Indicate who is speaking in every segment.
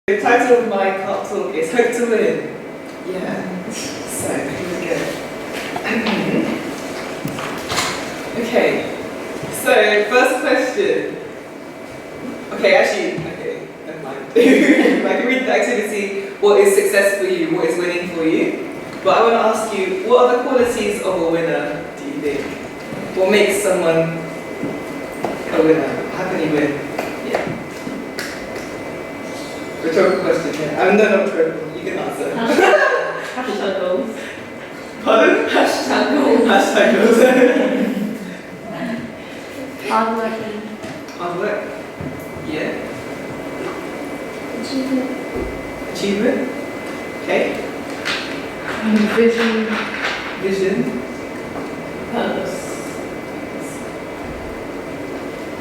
Speaker 1: The title of my CARP Talk is Hope to Win. Yeah, so here we go. Okay, so first question. Okay, never mind. I can read the activity, what is success for you, what is winning for you. But I want to ask you, what are the qualities of a winner, do you think? What makes someone a winner? How can you win? Yeah. Rhetorical question, yeah. I'm not rhetorical, you can answer.
Speaker 2: Hashtag goals.
Speaker 1: Pardon?
Speaker 2: Hashtag goals.
Speaker 1: Hashtag goals.
Speaker 2: Hard working.
Speaker 1: Hard work? Yeah.
Speaker 2: Achievement.
Speaker 1: Achievement? Okay.
Speaker 2: Vision.
Speaker 1: Vision?
Speaker 2: Purpose.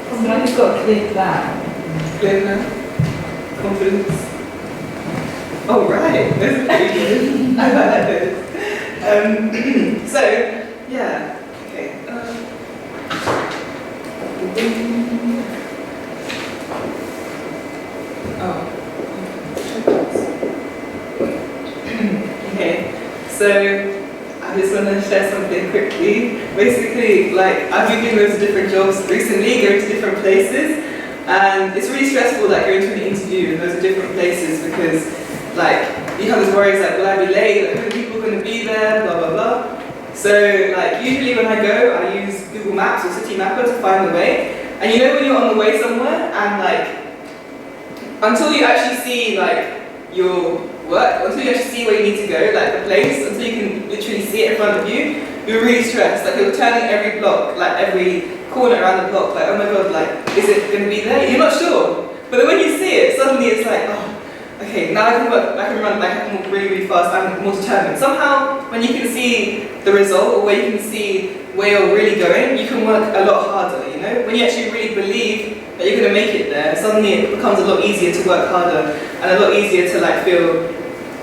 Speaker 3: Somebody's got a clear plan.
Speaker 1: Clear plan? Confidence? Oh, right. That's pretty good. I like this. So, yeah. Okay. Okay. So, I just want to share something quickly. Basically, like, I've been doing loads of different jobs recently, going to different places. And it's really stressful, like, going to an interview in those different places because, like, you have this worries, like, will I be late? Like, how many people are going to be there? Blah, blah, blah. So, like, usually when I go, I use Google Maps or City Mapper to find the way. And you know when you're on the way somewhere and, like, until you actually see, like, your work, until you actually see where you need to go, like, the place, until you can literally see it in front of you, you're really stressed. Like, you're turning every block, like, every corner around the block, like, oh my god, like, is it going to be there? You're not sure. But then when you see it, suddenly it's like, oh, okay, now I can work, I can run, like, I can walk really, really fast, I'm more determined. Somehow, when you can see the result, or where you can see where you're really going, you can work a lot harder, you know? When you actually really believe that you're going to make it there, suddenly it becomes a lot easier to work harder, and a lot easier to, like, feel,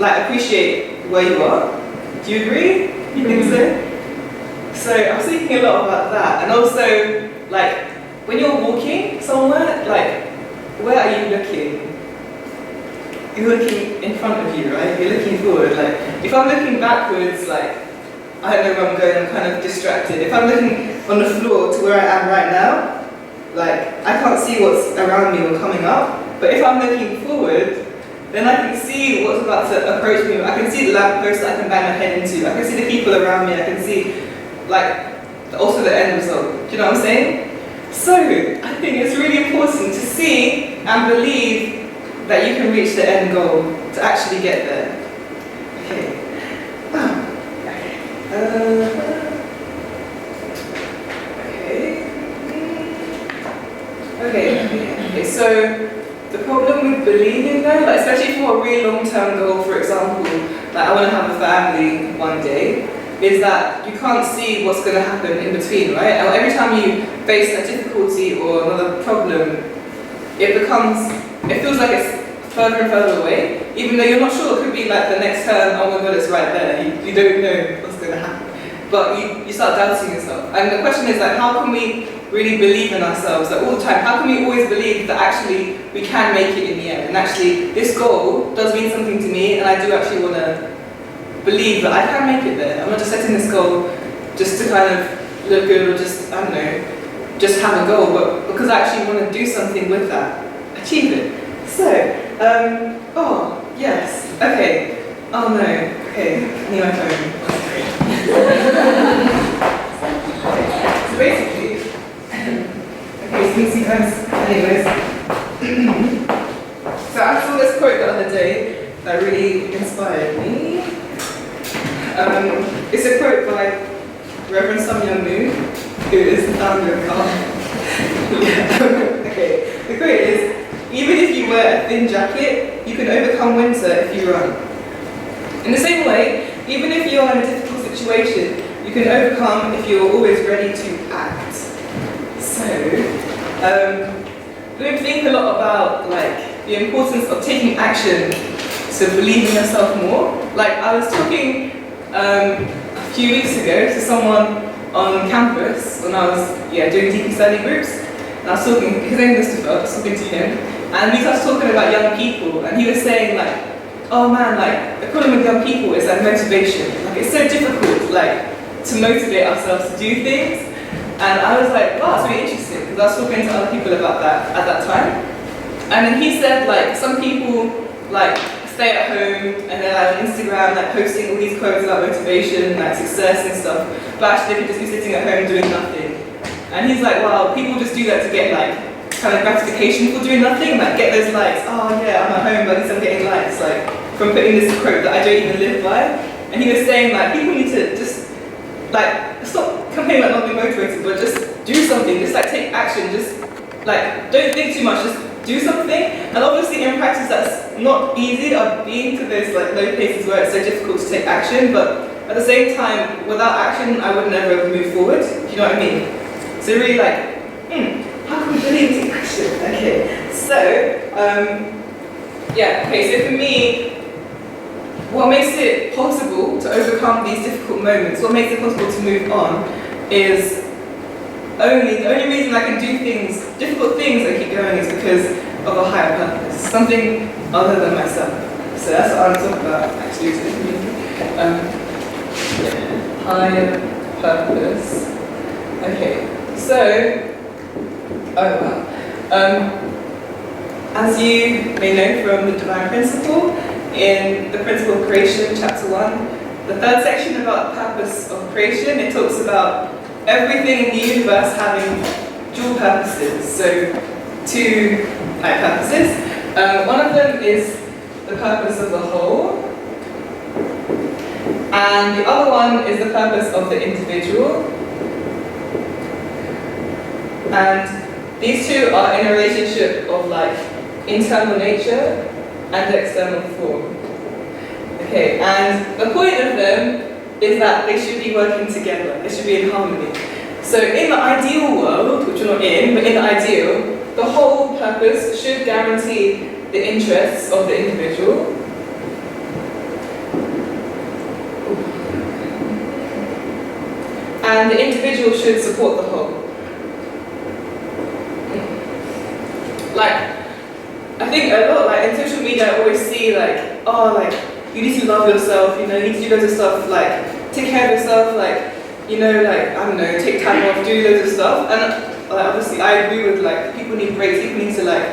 Speaker 1: like, appreciate where you are. Do you agree? You think so? So I was thinking a lot about that, and also, like, when you're walking somewhere, like, where are you looking? You're looking in front of you, right? You're looking forward. Like, if I'm looking backwards, like, I don't know where I'm going, I'm kind of distracted. If I'm looking on the floor to where I am right now, like, I can't see what's around me or coming up. But if I'm looking forward, then I can see what's about to approach me. I can see the lamppost that I can bang my head into. I can see the people around me. I can see, like, also the end result. Do you know what I'm saying? So, I think it's really important to see and believe that you can reach the end goal to actually get there. Okay. Okay, so the problem with believing though, like, especially for a really long-term goal, for example, like, I want to have a family one day, is that you can't see what's going to happen in between, right? And every time you face a difficulty or another problem, it feels like it's further and further away, even though you're not sure. It could be like the next turn, oh my god, it's right there. You don't know what's going to happen. But you start doubting yourself. And the question is, like, how can we really believe in ourselves, like, all the time? How can we always believe that actually we can make it in the end? And actually, this goal does mean something to me, and I do actually want to believe that I can make it there. I'm not just setting this goal just to kind of look good or just, I don't know, just have a goal, but because I actually want to do something with that, achieve it. So, oh, yes, okay, oh no, okay, I need my phone. So basically, okay, so you see guys, anyways, so I saw this quote the other day that really inspired me. It's a quote by Reverend Sun Myung Moon, who is the founder of CARP. Yeah. Okay, the quote is, even if you wear a thin jacket, you can overcome winter if you run. In the same way, even if you're in a difficult situation, you can overcome if you're always ready to act. So, we think a lot about, like, the importance of taking action to believe in yourself more. Like, I was talking a few weeks ago to someone on campus when I was doing DP study groups, and I was talking, his name is Christopher, I was talking to him, And we started talking about young people, and he was saying like, oh man, like the problem with young people is like motivation. Like it's so difficult like to motivate ourselves to do things. And I was like, wow, it's really interesting, because I was talking to other people about that at that time. And then he said like some people like stay at home and they're like on Instagram like posting all these quotes about motivation, like success and stuff, but actually they could just be sitting at home doing nothing. And he's like, wow, people just do that to get like kind of gratification for doing nothing, like get those likes. Oh yeah, I'm at home, but at least I'm getting likes, like from putting this quote that I don't even live by. And he was saying like people need to just like stop complaining about not being motivated, but just do something, just like take action, just like don't think too much, just do something. And obviously in practice that's not easy. I've been to those like low places where it's so difficult to take action, but at the same time, without action, I would never move forward. Do you know what I mean? So really like, how can we really take action? Okay, so, yeah, okay, so for me, what makes it possible to overcome these difficult moments, what makes it possible to move on is the only reason I can do things, difficult things and keep going is because of a higher purpose, something other than myself. So that's what I'm talking about actually today. Higher purpose. Okay, so, oh wow. As you may know from the Divine Principle, in the Principle of Creation, Chapter 1, the third section about the purpose of creation, it talks about everything in the universe having dual purposes. So, two purposes. One of them is the purpose of the whole, and the other one is the purpose of the individual. And these two are in a relationship of like internal nature and external form. Okay, and the point of them is that they should be working together, they should be in harmony. So in the ideal world, which we're not in, but in the ideal, the whole purpose should guarantee the interests of the individual. And the individual should support the whole. Like, I think a lot, like in social media, I always see like, oh, like, you need to love yourself, you know, you need to do loads of stuff, like, take care of yourself, like, you know, like, I don't know, take time off, do loads of stuff. And like, obviously, I agree with, like, people need breaks, people need to, like,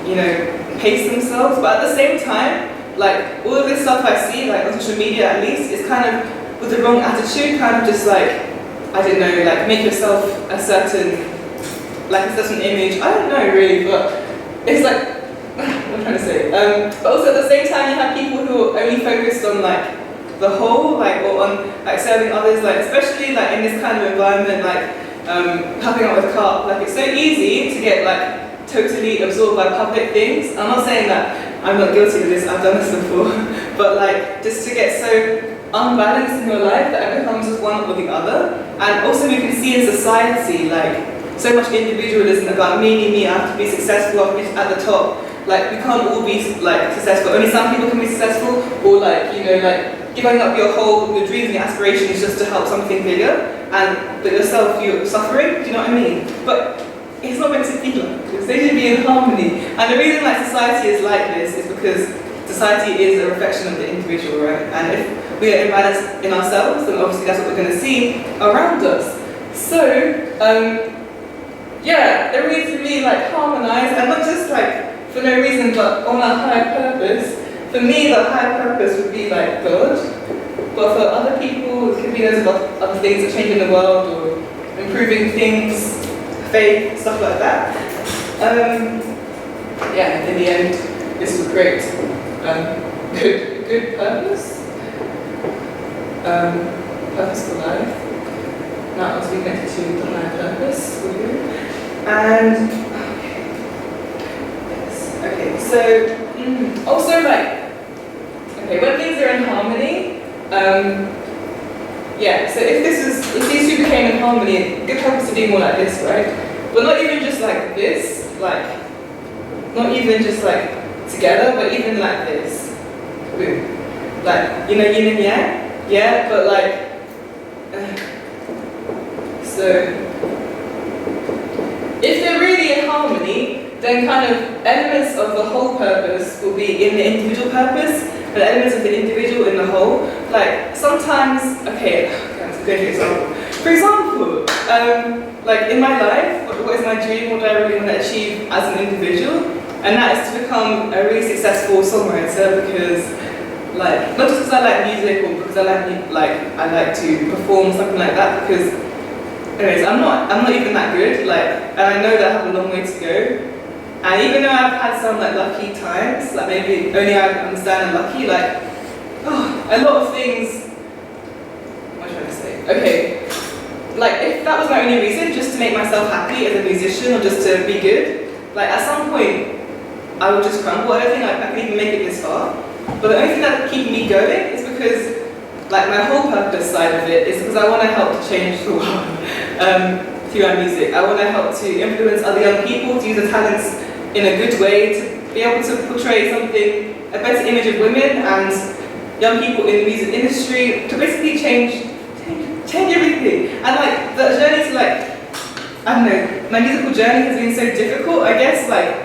Speaker 1: you know, pace themselves. But at the same time, like, all of this stuff I see, like, on social media at least, is kind of with the wrong attitude, kind of just like, I don't know, like, make yourself a certain image. I don't know, really, but it's like, what am I trying to say? But also at the same time, you have people who are only focused on, like, the whole, like, or on, like, serving others, like, especially, like, in this kind of environment, like, helping out with CARP, like, it's so easy to get, like, totally absorbed by public things. I'm not saying that I'm not guilty of this, I've done this before, but, like, just to get so unbalanced in your life that it becomes just one or the other. And also we can see in society, like, so much individualism about me, I have to be successful, I have to be at the top. Like, we can't all be, like, successful. Only some people can be successful, or, like, you know, like, giving up your dreams and your aspirations just to help something bigger, but yourself, you're suffering, do you know what I mean? But it's not meant to be like this. They should be in harmony. And the reason like society is like this is because society is a reflection of the individual, right? And if we are imbalanced in ourselves, then obviously that's what we're going to see around us. So, yeah, everything needs to be like harmonized, and not just like for no reason, but on a higher purpose. For me, the higher purpose would be like God, but for other people, it could be those other things that change in the world or improving things, faith, stuff like that. Yeah, in the end, this was great. Good purpose. Purpose for life. Now it's connected to the higher purpose for you. And okay, so also like, okay, when things are in harmony, yeah, so if these two became in harmony, good purpose to be more like this, right? But not even just like this, like, not even just like together, but even like this. Boom. Like, you know, yin and yang? Yeah, but like, so, if they're really in harmony, then kind of elements of the whole purpose will be in the individual purpose, and elements of the individual in the whole. Like sometimes, okay, I'm going to example. For example, like in my life, what is my dream? What do I really want to achieve as an individual? And that is to become a really successful songwriter because, like, not just because I like music or because I like to perform something like that. Because, anyways, I'm not even that good. Like, and I know that I have a long way to go. And even though I've had some like lucky times, like maybe only I understand I'm lucky. Like, a lot of things. What am I trying to say? Okay, like if that was my only reason, just to make myself happy as a musician or just to be good, like at some point. I would just crumble. I don't think I can even make it this far. But the only thing that keeps me going is because, like, my whole purpose side of it is because I want to help to change the world through my music. I want to help to influence other young people to use their talents in a good way, to be able to portray something, a better image of women and young people in the music industry, to basically change everything. And like the journey to like, I don't know, my musical journey has been so difficult. I guess like.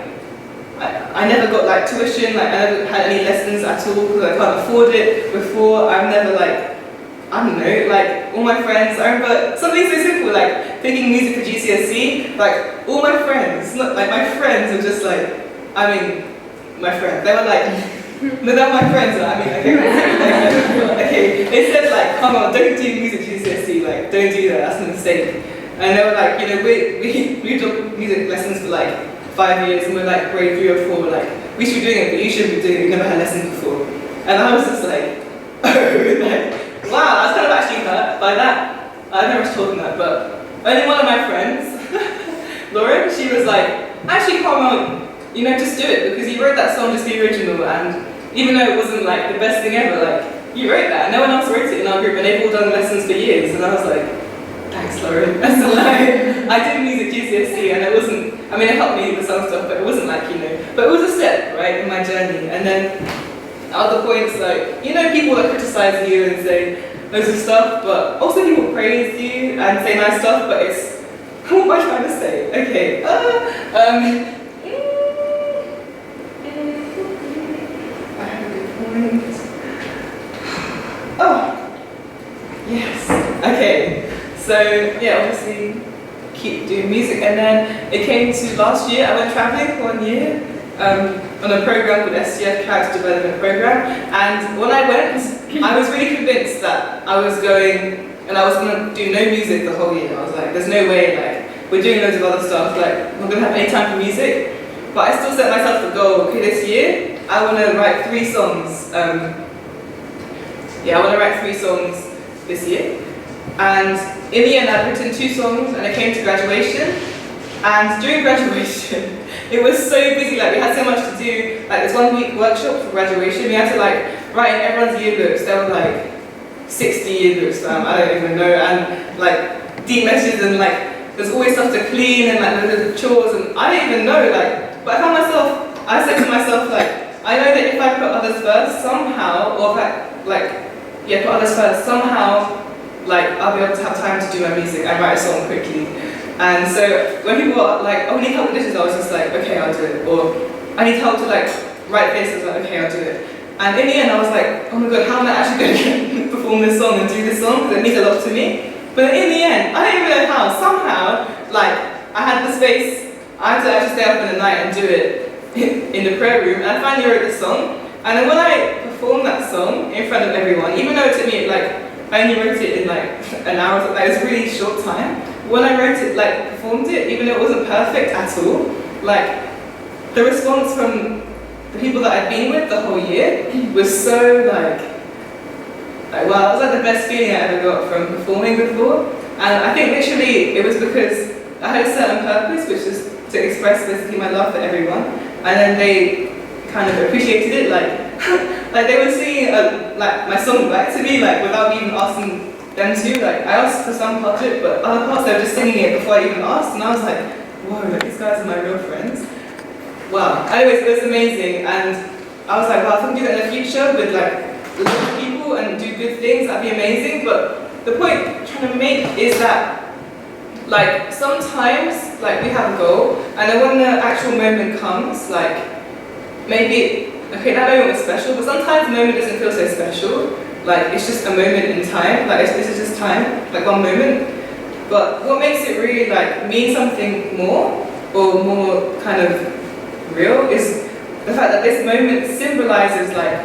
Speaker 1: I never got like tuition, like I never had any lessons at all because I can't afford it before. I've never like, I don't know, like all my friends, I remember something so simple like picking music for GCSE, like all my friends, not like my friends were just like, my friends, they were like, no, they're my friends, okay, they said like, come on, don't do music GCSE, like don't do that, that's a mistake. And they were like, you know, we did music lessons for like 5 years and we're like grade 3 or 4, like we should be doing it, but you shouldn't be doing it, we've never had lessons before. And I was just like, like, wow, I was kind of actually hurt by that. I never was talking that, but only one of my friends, Lauren, she was like, actually Carmel, you know, just do it because you wrote that song, just the original, and even though it wasn't like the best thing ever, like you wrote that, and no one else wrote it in our group, and they've all done lessons for years, and I was like, thanks, Lauren. That's a lie. I did music GCSE and it wasn't, it helped me with some stuff, but it wasn't like, you know, but it was a step, right, in my journey. And then at other points, like, you know, people that criticize you and say loads of stuff, but also people praise you and say nice stuff, but it's, what am I trying to say? Okay, I have a good point. Oh, yes, okay. So yeah, obviously keep doing music, and then it came to last year. I went traveling for 1 year on a program called STF Character Development Program. And when I went, I was really convinced that I was going and I was going to do no music the whole year. I was like, there's no way. Like we're doing loads of other stuff. Like I'm not going to have any time for music. But I still set myself the goal. Okay, this year I want to write 3 songs. I want to write 3 songs this year. And in the end, I'd written 2 songs, and I came to graduation. And during graduation, it was so busy. Like we had so much to do. Like this 1-week workshop for graduation, we had to like write in everyone's yearbooks. There were like 60 yearbooks, I don't even know, and like deep messages, and like there's always stuff to clean and like the chores, and I don't even know. Like, but I said to myself like, I know that if I put others first somehow, or if put others first somehow. Like, I'll be able to have time to do my music and write a song quickly. And so when people are like, oh, I need help with dishes, I was just like, okay, I'll do it. Or I need help to like write this, I was like, okay, I'll do it. And in the end, I was like, oh my god, how am I actually going to perform this song and do this song? Because it means a lot to me. But in the end, I don't even know how. Somehow, like, I had the space, I had to actually stay up in the night and do it in the prayer room. And I finally wrote this song. And then when I performed that song in front of everyone, even though it took me like, I only wrote it in like an hour, like it was a really short time. When I wrote it, like performed it, even though it wasn't perfect at all, like the response from the people that I'd been with the whole year was so like wow, it was like the best feeling I ever got from performing before. And I think literally it was because I had a certain purpose, which is to express basically my love for everyone. And then they kind of appreciated it, like like they were singing like my song back to me, like without me even asking them to. Like I asked for some parts of it, but other parts they were just singing it before I even asked, and I was like, whoa, like these guys are my real friends. Wow. Anyways, it was amazing, and I was like, wow, if I can do that in the future with like a lot of people and do good things, that'd be amazing. But the point I'm trying to make is that like sometimes, like we have a goal, and then when the actual moment comes, like maybe, okay, that moment was special, but sometimes the moment doesn't feel so special. Like it's just a moment in time, like this is just time, like one moment. But what makes it really like mean something more, or more kind of real, is the fact that this moment symbolizes like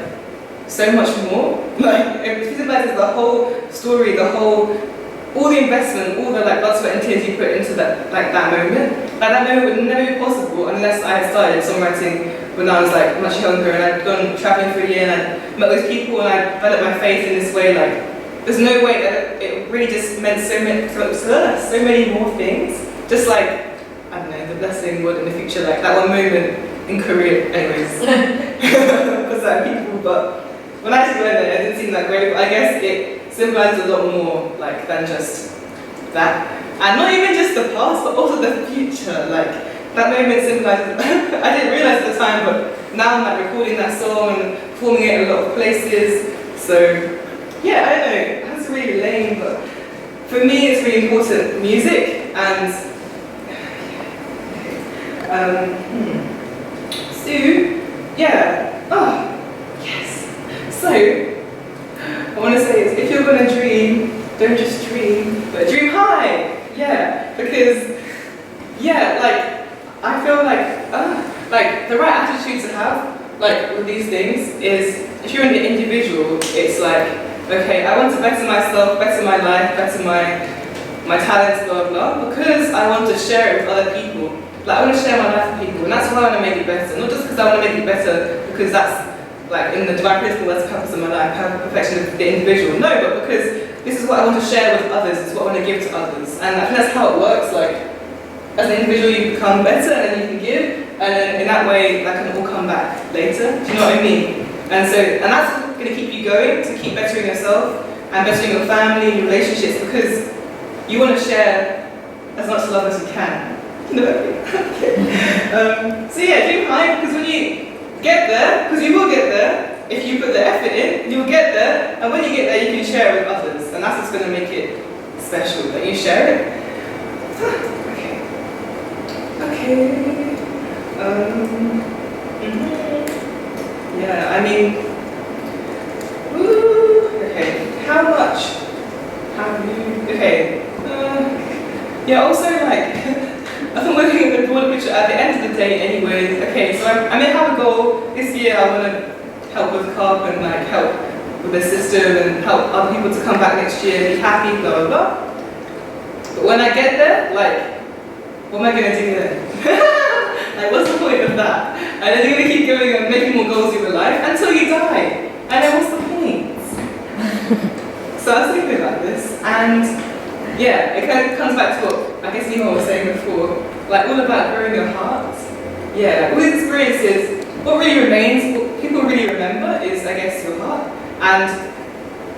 Speaker 1: so much more. Like it symbolizes the whole story, all the investment, all the like blood, sweat and tears you put into that moment. Like that moment would never be possible unless I had started songwriting when I was like much younger, and I'd gone traveling for a year and I'd met those people and I'd developed my faith in this way. Like there's no way that it really just meant so many more things. Just like, I don't know, the blessing would in the future, like that one moment in Korea, anyways, for certain people. But when I actually went there, it didn't seem that great, but I guess it symbolizes a lot more like than just that. And not even just the past, but also the future. Like that moment symbolizes, I didn't realize at the time, but now I'm like recording that song and performing it in a lot of places. So yeah, I don't know, that's really lame, but for me it's really important, music. And so yeah, oh yes. So I want to say is, if you're gonna dream, don't just dream, but dream high. Yeah, because yeah, like I feel like the right attitude to have, like with these things, is if you're an individual, it's like, okay, I want to better myself, better my life, better my talents, blah blah, because I want to share it with other people. Like I want to share my life with people, and that's why I want to make it better. Not just because I want to make it better because that's like in the divine principle, that's the purpose of my life, perfection of the individual. No, but because this is what I want to share with others, it's what I want to give to others. And I think that's how it works. Like as an individual you become better and then you can give, and then in that way that can all come back later. Do you know what I mean? And that's going to keep you going, to keep bettering yourself and bettering your family, your relationships, because you want to share as much love as you can. You know what I mean? So yeah, dream high, because when you get there, because you will get there, if you put the effort in, you'll get there, and when you get there you can share it with others, and that's what's going to make it special, that you share it. Okay. Yeah, I mean, okay, how much have you, okay, yeah, also like, I've been working at the broader picture at the end of the day anyways. Okay, so I may have a goal, this year I want to help with CARP and like help with the system and help other people to come back next year, be happy, blah blah blah. But when I get there, like, what am I going to do then? Like, what's the point of that? And then you're going to keep going and making more goals in your life until you die. And then what's the point? So I was thinking about this, and yeah, it kind of comes back to what I guess Nima was saying before, like all about growing your heart. Yeah, all these experiences, what really remains, what people really remember is, I guess, your heart. And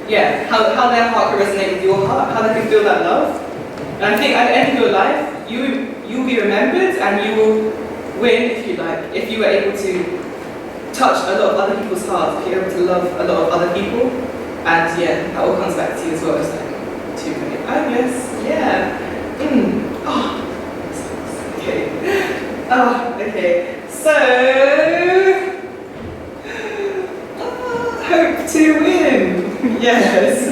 Speaker 1: yeah, how their heart can resonate with your heart, how they can feel that love. And I think at the end of your life, you'll be remembered and you will win, if you like, if you were able to touch a lot of other people's hearts, if you're able to love a lot of other people. And yeah, that all comes back to you as well. It's like 2 minutes, I guess. Yeah. Oh, okay. Oh, okay. So, hope to win. Yes.